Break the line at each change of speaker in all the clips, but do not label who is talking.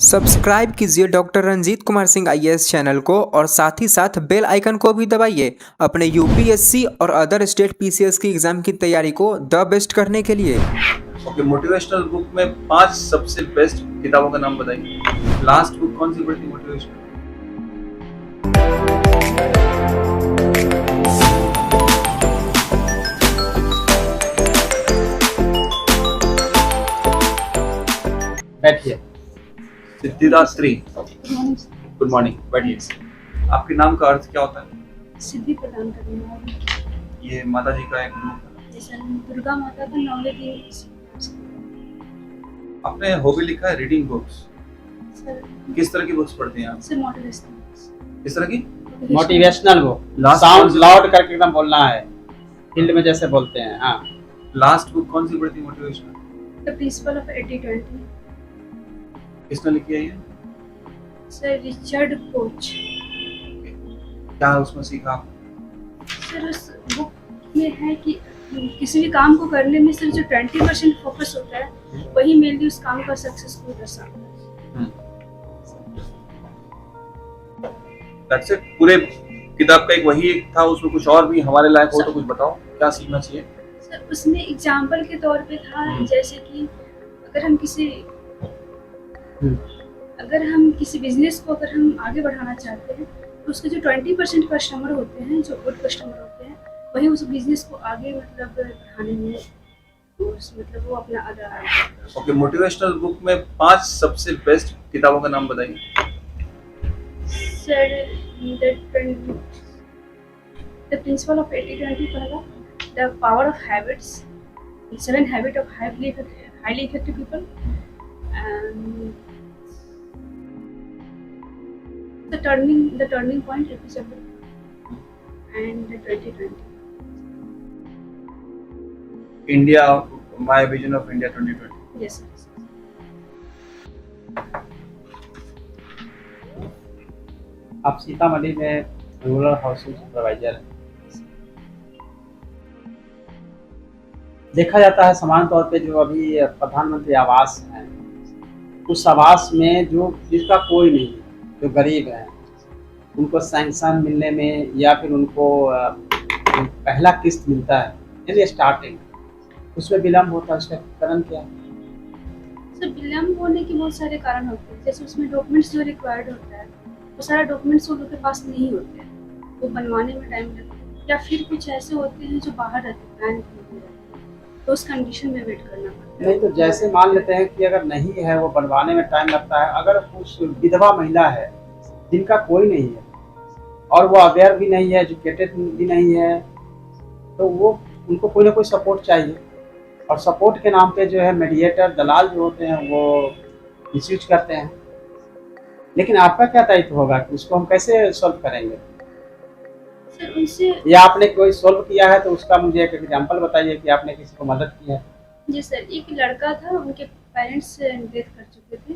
Subscribe कीजिए doctor Ranjit Kumar Singh IAS channel को और साथ ही साथ बेल आइकन को भी दबाइए अपने यूपीएससी और अदर स्टेट पीसीएस की एग्जाम की तैयारी को द बेस्ट करने के लिए।
ओके, मोटिवेशनल बुक में 5 सबसे बेस्ट किताबों का नाम बताइए। लास्ट बुक कौन सी पढ़ी थी मोटिवेशनल?
बैठिए।
सिद्धिदास त्री। गुड मॉर्निंग, बैठिए। आपके नाम का अर्थ क्या होता है?
सिद्धि प्रदान करने वाली।
ये माता जी का एक रूप है।
जैसे दुर्गा माता का नॉलेज।
आपने हॉबी लिखा है रीडिंग बुक्स।
सर
किस तरह की बुक्स पढ़ते हैं आप?
Sir motivational.
किस तरह की?
Motivational book,
Last
sound
one.
Loud करके एकदम बोलना है, फील्ड में जैसे बोलते हैं। हाँ,
लास्ट बुक कौन सी पढ़ी थी मोटिवेशनल?
The principle of 80-20।
किसने लिखी है ये?
Sir Richard coach.
क्या उसमें सीखा आप?
सर उस बुक में है कि किसी भी काम को करने में सिर्फ जो 20% फोकस होता है वही मेनली उस काम का सक्सेसफुल दर्शाता है।
That's it. पूरे किताब का एक वही एक था, उसमें कुछ और भी हमारे लायक हो तो कुछ बताओ, क्या सीखना चाहिए?
सर उसमें एग्जाम्पल के तौर पे था जैसे कि अगर हम किसी बिजनेस को अगर हम आगे बढ़ाना चाहते हैं तो उसके जो 20% कस्टमर होते हैं, जो गुड कस्टमर होते हैं, वही उस बिजनेस को आगे मतलब बढ़ाने में मतलब वो अपना आधार है।
ओके, मोटिवेशनल बुक में 5 सबसे बेस्ट किताबों का नाम बताइए।
सर द प्रिंसिपल ऑफ 80-20 पहला, the power of habits, 7 habit of highly effective people, the turning point episode, and the 2020
India, my vision of India 2020।
yes sir.
आप सीतामढ़ी में रूरल हाउसिंग सुपरवाइजर हैं। देखा जाता है समान तौर पे जो अभी प्रधानमंत्री आवास है, उस आवास में जो जिसका कोई नहीं है, जो गरीब हैं, उनको सैंक्शन मिलने में या फिर उनको पहला किस्त मिलता है यानी स्टार्टिंग, उसमें विलम्ब होता है, उसका कारण क्या है?
सर विलम्ब होने के बहुत सारे कारण होते हैं। जैसे उसमें डॉक्यूमेंट्स जो रिक्वायर्ड होता है वो सारा डॉक्यूमेंट्स उन लोग के पास नहीं होते हैं, वो बनवाने में टाइम लगता है, या फिर कुछ ऐसे होते हैं जो बाहर रहते हैं, तो उस कंडीशन में वेट करना पड़ता है।
नहीं तो जैसे मान लेते हैं कि अगर नहीं है, वो बनवाने में टाइम लगता है, अगर उस विधवा महिला है जिनका कोई नहीं है और वो अवेयर भी नहीं है, एजुकेटेड भी नहीं है, तो वो उनको कोई ना कोई सपोर्ट चाहिए, और सपोर्ट के नाम पे जो है मीडिएटर, दलाल जो होते हैं वो मिसयूज करते हैं। लेकिन आपका क्या दायित्व होगा कि उसको हम कैसे सॉल्व करेंगे?
सर उनसे
या आपने कोई सॉल्व किया है तो उसका मुझे एक एग्जांपल बताइए कि आपने किसी को मदद की है।
जी सर, एक लड़का था, उनके पेरेंट्स डेथ कर चुके थे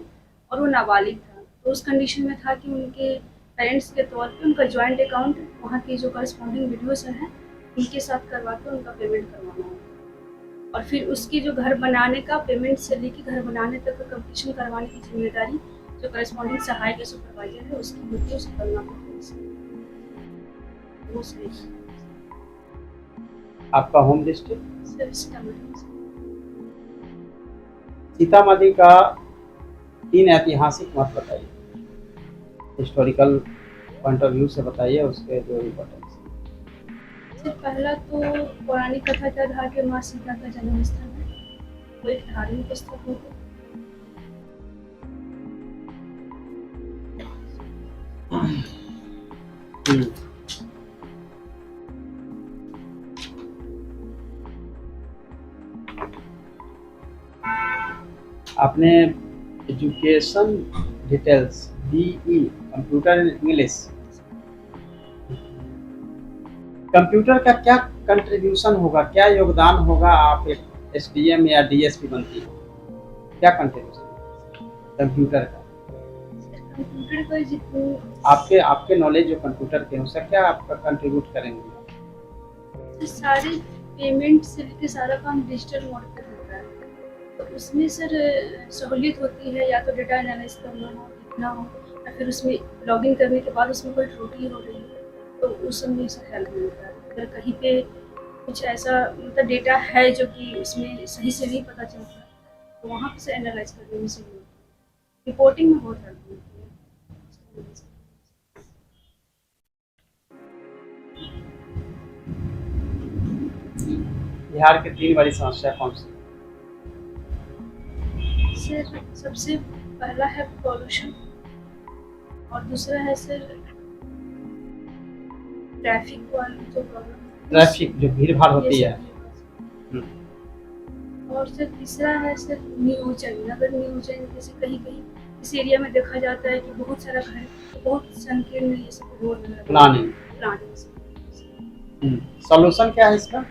और वो नाबालिग था, तो उस कंडीशन में था कि उनके पेरेंट्स के तौर पे उनका जॉइंट अकाउंट, वहाँ की जो करस्पॉन्डिंग वीडियोस हैं उनके साथ करवा के उनका पेमेंट करवाना है, और फिर उसकी जो घर बनाने का पेमेंट से लेकर घर बनाने तक का कंप्लीशन करवाने की जिम्मेदारी जो करस्पॉन्डिंग सहायक या सुपरवाइजर है उसकी होती है, उसे करना पड़ता है। वो सही
आपका home district
sir Sitamarhi.
Sitamarhi का 3 ऐतिहासिक मत बताइए, हिस्टोरिकल पॉइंट ऑफ व्यू से बताइए, उसके जो इम्पोर्टेंस।
सर पहला तो पौराणिक कथा के आधार पे माँ सीता का जन्म स्थल है, वो एक धार्मिक स्थल होता है।
आपने education details BE computer and English, computer का क्या कंट्रीब्यूशन होगा, क्या योगदान होगा? आप एक SDM या DSP बनती हो, क्या कंट्रीब्यूशन कंप्यूटर का?
कंप्यूटर का जितने
आपके नॉलेज जो कंप्यूटर के हैं उसका क्या आपका कंट्रीब्यूट करेंगे?
सारे पेमेंट से लेकर सारा काम डिजिटल मोड पे होता है, तो उसमें सर सहूलियत होती है, या तो डेटा एनालाइज करना हो, लिखना हो, या फिर उसमें लॉगिन करने के बाद उसमें कोई त्रुटि हो रही है तो उस समय सर हेल्प मिलता है। अगर कहीं पे कुछ ऐसा मतलब डेटा है जो कि उसमें सही से नहीं पता चलता तो वहाँ से एनालाइज करने में सही होता है। रिपोर्टिंग में बहुत हेल्प मिलती है।
बिहार की 3 बड़ी समस्या कौन सी?
सर सबसे पहला है पॉल्यूशन, और दूसरा है सर ट्रैफिक वाली जो प्रॉब्लम है,
ट्रैफिक जो भीड़ भाड़ होती
ये
है।
सब। और सर तीसरा है सर नियोजन। नगर नियोजन, जैसे कहीं कहीं इस एरिया में देखा जाता है कि बहुत सारा घर, बहुत संकीर्ण ये सब रोड
प्लानिंग। सॉल्यूशन क्या है इसका?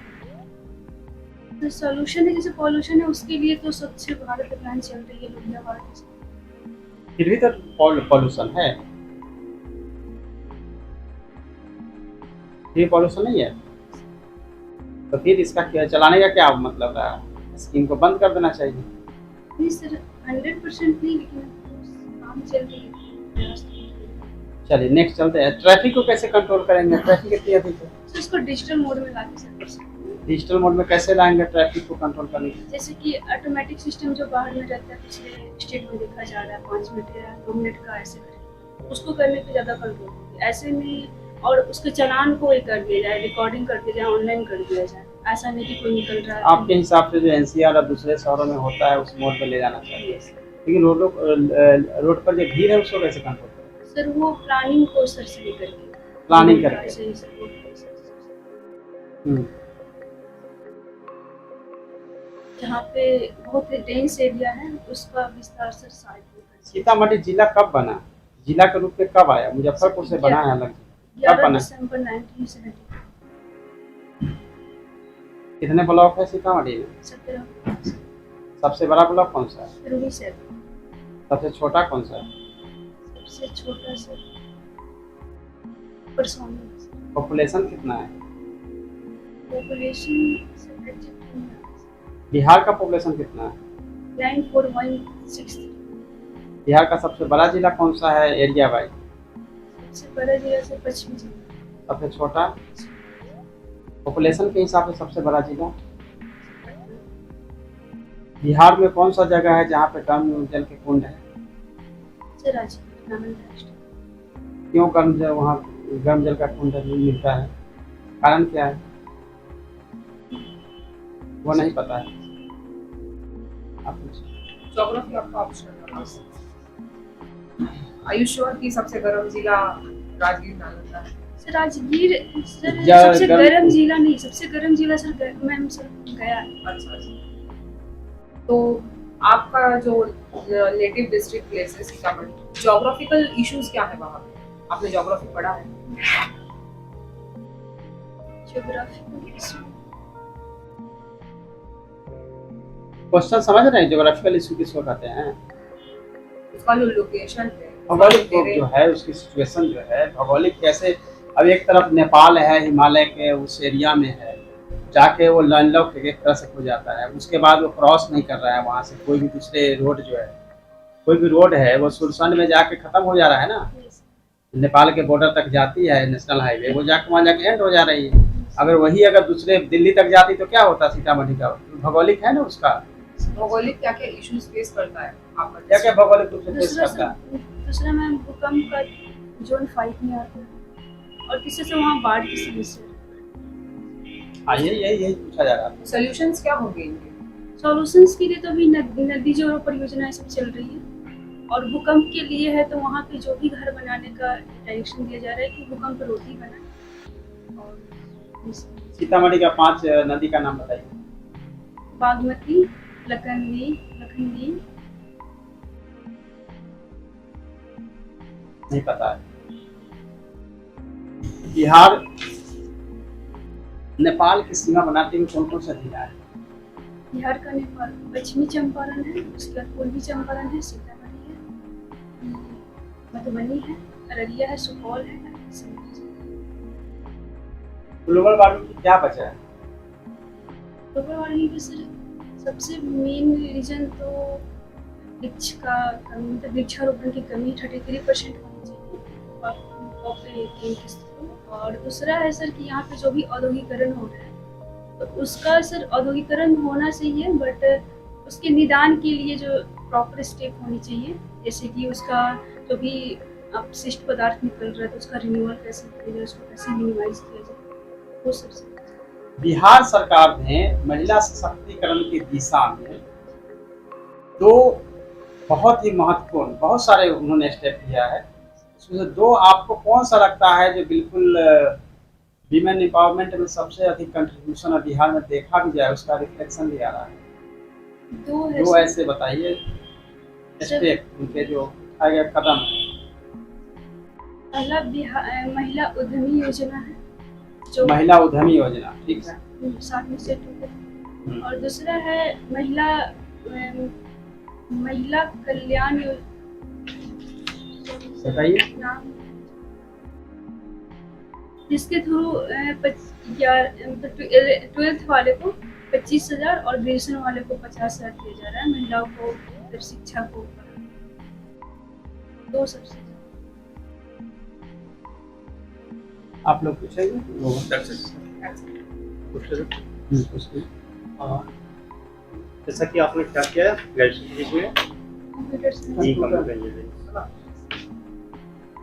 तो सॉल्यूशन है, जैसे पॉल्यूशन है उसके लिए तो स्वच्छ भारत अभियान चल रही है, लोहिया भारत।
फिर भी तो पॉल्यूशन है, ये पॉल्यूशन नहीं है तो फिर इसका क्या चलाने का क्या मतलब है? स्कीम को बंद कर देना चाहिए।
नहीं सर 100% नहीं, लेकिन काम चल रही है।
चलिए नेक्स्ट चलते हैं। ट्रैफिक को कैसे कंट्रोल करेंगे? ट्रैफिक कितनी अधिक है?
सर इसको डिजिटल मोड में लाके सर कर सकते हैं।
डिजिटल मोड में कैसे लाएंगे ट्रैफिक को कंट्रोल करने के लिए?
जैसे कि ऑटोमेटिक सिस्टम जो बाहर में रहता है, पिछले स्टेट में देखा जा रहा है 5 मिनट या 2 मिनट का ऐसे करें, उसको करने पे ज़्यादा कंट्रोल होगी ऐसे में। और उसके चालान को ही कर दिया जाए, रिकॉर्डिंग कर दिया जाए, ऑनलाइन कर दिया जाए, ऐसा नहीं कि कोई निकल रहा है।
आपके हिसाब से जो एनसीआर और दूसरे शहरों में होता है उस मोड पे ले जाना चाहिए, लेकिन रोड पर जो भीड़ है उसको कैसे कंट्रोल करें?
सर वो प्लानिंग को सर सही करके,
प्लानिंग करके।
सही सर जहाँ पे बहुत डेंस एरिया है उसका विस्तार सर साइड में कर सकते
सीतामढ़ी जिला कब बना? जिला के रूप में कब आया? मुजफ्फरपुर से बना है अलग।
हैं।
कब
11
बना?
दिसंबर 1970।
कितने ब्लॉक है सीतामढ़ी में?
17
सबसे बड़ा ब्लॉक कौन सा है?
Ruby sir.
सबसे छोटा कौन सा है?
सबसे छोटा सर परसोनी।
पॉपुलेशन कितना है?
पॉपुलेशन सर एग्जैक्ट नहीं है।
बिहार का पॉपुलेशन कितना है?
94163।
बिहार का सबसे बड़ा जिला कौन सा है एरिया वाइज?
सबसे बड़ा जिला सर पश्चिमी जिला।
सबसे छोटा? पॉपुलेशन के हिसाब से सबसे बड़ा जिला? बिहार में कौन सा जगह है जहाँ पे गर्म जल के कुंड है?
सर रांची नालंदा।
क्यों गर्म जल, वहाँ गर्म जल का कुंड मिलता है? कारण क्या है वो नहीं पता है। आप
ज्योग्राफी आपका ऑप्शन है। Are you sure कि सबसे गर्म जिला राजगीर नालंदा है?
सर राजगीर सर
जा-
सबसे
गर्म-
गर्म जिला नहीं, सबसे गर्म जिला सर मैम सर गया है।
अच्छा अच्छा। तो आपका जो रिलेटिव डिस्ट्रिक्ट प्लेस है सीतामढ़ी, ज्योग्राफिकल इश्यूज क्या है वहाँ पे? आपने ज्योग्राफी पढ़ा है?
ज्योग्राफी
क्वेश्चन समझ रहे हैं? ज्योग्राफिकल इशू किसको कहते हैं?
उसका जो लोकेशन है,
भौगोलिक रूप जो है उसकी सिचुएशन जो है, भौगोलिक कैसे। अब एक तरफ नेपाल है, हिमालय के उस एरिया में है, जाके वो लैंडलॉक एक तरह से हो जाता है, उसके बाद वो क्रॉस नहीं कर रहा है वहाँ से कोई भी दूसरे रोड जो है, कोई भी रोड है वो सुरसंड में जाके खत्म हो जा रहा है ना, नेपाल के बॉर्डर तक जाती है नेशनल हाईवे, वो जाके वहाँ जाके एंड हो जा रही है। अगर वही अगर दूसरे दिल्ली तक जाती तो क्या होता सीतामढ़ी का? भौगोलिक है ना उसका।
भौगोलिक क्या क्या इश्यूज फेस करता है आपका?
क्या क्या भौगोलिक रूप से फेस
दूसरा
करता है?
दूसरा मैम भूकंप का जोन 5 में आता है, और तीसरे से वहाँ बाढ़ की समस्या।
हाँ यही पूछा जा रहा था।
सॉल्यूशंस क्या होंगे इनके?
सॉल्यूशंस के लिए तो अभी नदी जोड़ो परियोजनाएं सब चल रही है, और भूकंप के लिए है तो वहाँ पे जो भी घर बनाने का डायरेक्शन दिया जा रहा है कि भूकंप रोधी बनाए। और
सीतामढ़ी का 5 नदी का नाम बताइए।
बागमती, लखनदी,
नहीं पता है। बिहार नेपाल की सीमा बनाते हुए कौन कौन सा जिला है?
बिहार का नेपाल पश्चिमी चंपारण है, उसके बाद पूर्वी चंपारण है, सीतामढ़ी है, मधुबनी है, अररिया है, सुपौल है।
ग्लोबल वार्मिंग क्या बचा है?
ग्लोबल वार्मिंग पे सर सबसे मेन रीजन तो वृक्ष का कमी, मतलब वृक्षारोपण की कमी 33% होनी चाहिए और दूसरा है सर कि यहाँ पे जो भी औद्योगिकरण हो रहा है तो उसका सर औद्योगिकरण होना चाहिए, बट उसके निदान के लिए जो प्रॉपर स्टेप होनी चाहिए, जैसे कि उसका जो भी अपशिष्ट पदार्थ निकल रहा है तो उसका रिन्यूअल कैसे किया जाए, उसको कैसे मिनिमाइज किया जाए, वो सबसे
बिहार सरकार ने महिला सशक्तिकरण की दिशा में दो बहुत ही महत्वपूर्ण, बहुत सारे उन्होंने स्टेप लिया है। उसमें से दो आपको कौन सा लगता है जो बिल्कुल विमेन एम्पावरमेंट में सबसे अधिक कंट्रीब्यूशन बिहार में देखा भी जाए, उसका रिफ्लेक्शन भी आ रहा है? दो ऐसे बताइए स्टेप उनके जो उठाए गए कदम।
पहला महिला उद्यमी योजना है, जो
महिला उद्यमी योजना, ठीक है,
साथ में सेट हो गया। और दूसरा है महिला कल्याण
बताइए।
नाम, जिसके थ्रू 12th वाले को 25,000 और ग्रेजुएशन वाले को 50,000 दिया जा रहा है महिलाओं को, मतलब शिक्षा को। दो सबसे
आप लोग पूछेंगे?
जैसा कि आपने क्या किया है ग्रेजुएशन में
कंप्यूटर साइंस।
जी कंप्यूटर इंजीनियरिंग, है ना?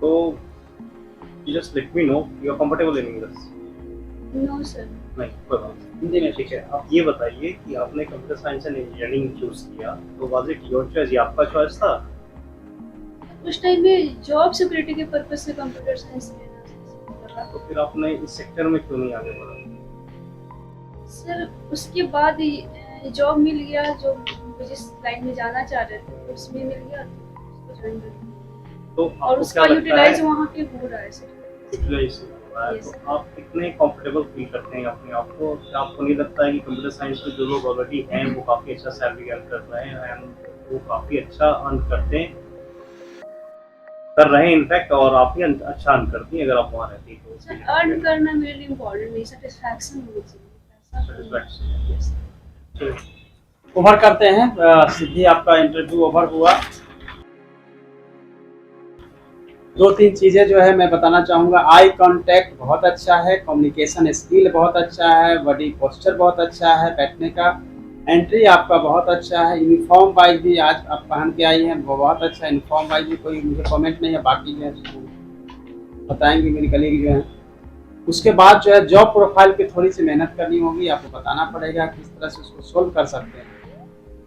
तो you just let me know you are comfortable in English.
No sir,
नहीं कोई बात नहीं, हिंदी में ठीक है। आप ये बताइए कि आपने computer science and engineering choose किया तो वाज इट योर चॉइस, ये आपका चॉइस था?
उस टाइम में जॉब सिक्योरिटी के पर्पस से कंप्यूटर साइंस लेना
तो फिर आपने इस सेक्टर में क्यों नहीं आगे बढ़ा?
सर। उसके बाद जॉब मिल गया, जो जिस लाइन में जाना चाह रहे थे उसमें मिल गया तो उसको ज्वाइन कर लिया।
तो
और
आपको
उसका
क्या लगता
यूटिलाइज
है
वहाँ पे हो रहा है सर।
यूटिलाइज हो रहा है?
Yes.
तो आप कितने कंफर्टेबल फील करते हैं अपने आप को? क्या आपको नहीं लगता है कि कंप्यूटर साइंस में जो लोग ऑलरेडी हैं वो काफी अच्छा सैलरी अर्न कर रहे हैं एंड वो काफी अच्छा अर्न कर रहे हैं इनफैक्ट, और आप भी अच्छा अर्न करती हैं अगर आप वहाँ रहती तो?
सर अर्न करना मेरे लिए इम्पोर्टेंट नहीं, सेटिस्फैक्शन होनी चाहिए, पैसा।
ओवर करते हैं। सिद्धि, आपका इंटरव्यू ओवर हुआ। दो तीन चीजें जो है मैं बताना चाहूँगा। आई कांटेक्ट बहुत अच्छा है, कम्युनिकेशन स्किल बहुत अच्छा है, बॉडी पोस्चर बहुत अच्छा है, बैठने का एंट्री आपका बहुत अच्छा है, यूनिफॉर्म वाइज भी आज आप पहन के आई हैं वो बहुत अच्छा है। यूनिफॉर्म वाइज भी कोई मुझे कमेंट नहीं है, बाकी जो है बताएंगे मेरी कलीग जो है। उसके बाद जो है जॉब प्रोफाइल पे थोड़ी सी मेहनत करनी होगी, आपको बताना पड़ेगा किस तरह से उसको सोल्व कर सकते हैं,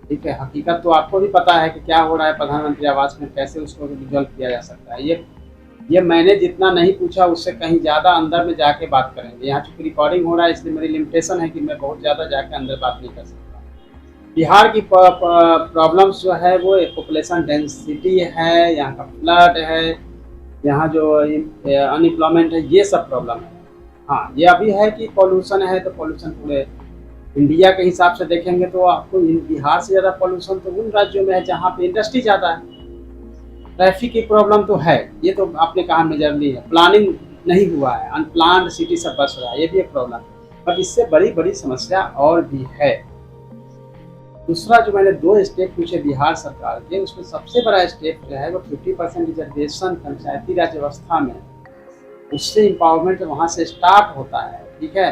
ठीक है। हकीकत तो आपको भी पता है कि क्या हो रहा है प्रधानमंत्री आवास में, कैसे उसको रिजॉल्व किया जा सकता है। ये मैंने जितना नहीं पूछा उससे कहीं ज़्यादा अंदर में जाके बात करेंगे। यहाँ चूँकि रिकॉर्डिंग हो रहा है इसलिए मेरी लिमिटेशन है कि मैं बहुत ज़्यादा जाके अंदर बात नहीं कर सकता। बिहार की प्रॉब्लम्स जो है वो पॉपुलेशन डेंसिटी है, यहाँ का फ्लड है, यहाँ जो अनएम्प्लॉयमेंट है, ये सब प्रॉब्लम है। हाँ, ये अभी है कि पॉल्यूशन है, तो पॉल्यूशन पूरे इंडिया के हिसाब से देखेंगे तो आपको बिहार से ज़्यादा पॉल्यूशन तो उन राज्यों में है जहाँ पे इंडस्ट्री ज़्यादा है। ट्रैफिक की प्रॉब्लम तो है, ये तो आपने कहा मेजरली है। प्लानिंग नहीं हुआ है, अनप्लान्ड सिटी सब बस रहा है, ये भी एक प्रॉब्लम है। पर इससे बड़ी समस्या और भी है। दूसरा जो मैंने दो स्टेप पूछे बिहार सरकार के, उसमें सबसे बड़ा स्टेप जो है वो 50% रिजर्वेशन पंचायती राज व्यवस्था में, उससे एम्पावरमेंट वहाँ से स्टार्ट होता है, ठीक है।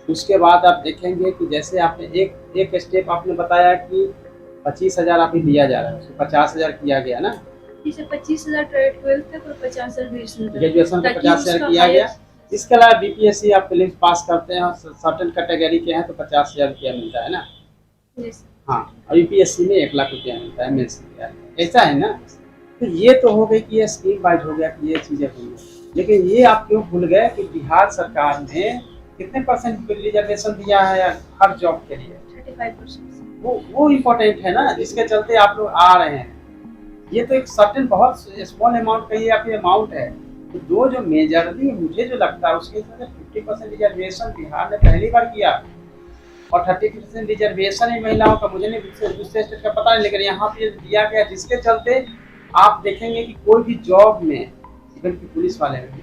उसके बाद आप देखेंगे कि जैसे आपने एक स्टेप आपने बताया कि 25,000 अभी दिया जा रहा है, उसको 50,000 किया गया ना,
जैसे 25,000 12th तक और 50,000
ग्रेजुएशन को 50,000 किया गया। इसके अलावा बीपीएससी आप प्रीलिम्स पास करते हैं, सर्टेन कैटेगरी के हैं तो 50,000 रुपया मिलता है ना। हाँ, और यूपीएससी में 1 लाख रुपया मिलता है मेंस में, ऐसा है ना। तो ये तो हो गई कि ये स्कीम वाइज हो गया कि ये चीज़ें हुई, लेकिन ये आप क्यों भूल गए कि बिहार सरकार ने कितने % रिजर्वेशन दिया है हर जॉब के लिए?
35%।
वो इम्पोर्टेंट है ना, जिसके चलते आप लोग आ रहे हैं। ये तो एक सर्टेन बहुत स्मॉल अमाउंट का ये आपकी अमाउंट है। तो दो जो मेजरली मुझे जो लगता है उसके हिसाब से 50% रिजर्वेशन बिहार ने पहली बार किया, और 30% रिजर्वेशन है महिलाओं का। मुझे नहीं दूसरे स्टेट का पता नहीं, लेकिन यहाँ पे दिया गया, जिसके चलते आप देखेंगे कि कोई भी जॉब में, इवन की पुलिस वाले में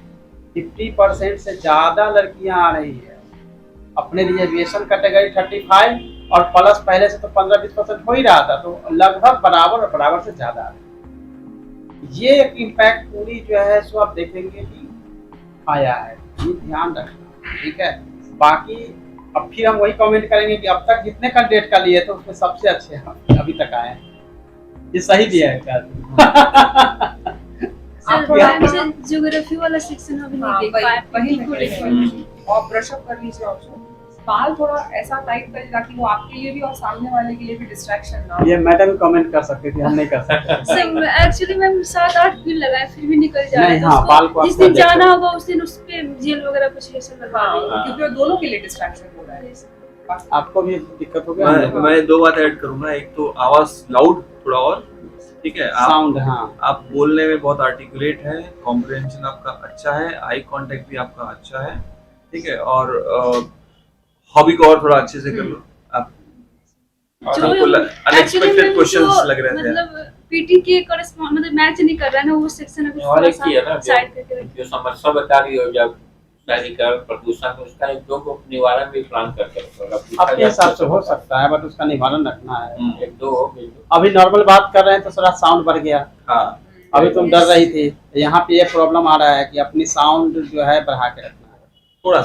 50% से ज़्यादा लड़कियाँ आ रही है। अपने रिजर्वेशन कैटेगरी 35 और प्लस पहले से तो 15-20% हो ही रहा था, तो लगभग बराबर और बराबर से ज्यादा है। ये एक इम्पैक्ट पूरी जो है सो आप देखेंगे कि आया है, ये ध्यान रखना, ठीक है। बाकी अब फिर हम वही कमेंट करेंगे कि अब तक जितने कैंडिडेट का लिए थे उसमें सबसे अच्छे अभी तक आए हैं। ये सही दिया है क्या?
सर मैम से ज्योग्राफी वाला सेक्शन अभी नहीं देख पाए,
वही
बिल्कुल
मैं
नहीं।
कह रही हूँ। और ब्रश अप कर लीजिए ऑप्शन, बाल थोड़ा ऐसा टाइप करें ताकि वो आपके लिए भी और सामने वाले के लिए भी डिस्ट्रैक्शन ना हो।
ये मैडम कमेंट कर सकती थी, हम नहीं कर सकते।
सर एक्चुअली मैम 7-8 दिन लगाए फिर भी निकल जा रहा
नहीं,
है।
हाँ, बाल को
तो जिस
आपका
दिन
देखो।
जाना होगा उस दिन उस पे जेल वगैरह कुछ ऐसा लगवा
हाँ,
देंगे।
क्योंकि वो दोनों के लिए डिस्ट्रैक्शन हो रहा है।
आपको भी दिक्कत हो गया?
मैं दो बात ऐड करूंगा। एक तो आवाज लाउड थोड़ा और, ठीक है।
साउंड, हाँ,
आप बोलने में बहुत आर्टिकुलेट है, कॉम्प्रिहेंशन आपका अच्छा है, आई कांटेक्ट भी आपका अच्छा है, ठीक है। और हॉबी को और थोड़ा अच्छे से कर लो आप। अनएक्सपेक्टेड क्वेश्चंस लग रहे थे।
मतलब पीटी के कॉरेस्पॉन्ड मतलब मैच नहीं कर रहा है ना वो सेक्शन अभी
और
थोड़ा
एक ही है ना,
सा साइड करके रखिए।
जो समस्या बता रही हो, जब शहरीकरण प्रदूषण, उसका एक दो निवारण भी प्लान कर सकते हो।
अपने हिसाब से हो सकता है, बट उसका निवारण रखना है।
एक दो हो बिल्कुल।
अभी नॉर्मल बात कर रहे हैं तो थोड़ा साउंड बढ़ गया।
हाँ,
अभी तुम डर रही थी, यहाँ पे ये प्रॉब्लम आ रहा है कि अपनी साउंड जो है बढ़ा के रखना है
थोड़ा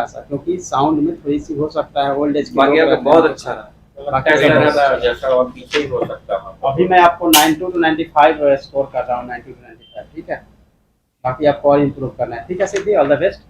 सा।
क्योंकि साउंड में थोड़ी सी हो सकता है ओल्ड एज।
बाकी आपका बहुत अच्छा रहा।
बाकी
जैसा और पीछे ही हो सकता है।
अभी मैं आपको 92 to 95 स्कोर कर रहा हूँ, 92 to 95, ठीक है। बाकी आपको और इम्प्रूव करना है, ठीक है सिद्धि, ऑल द बेस्ट।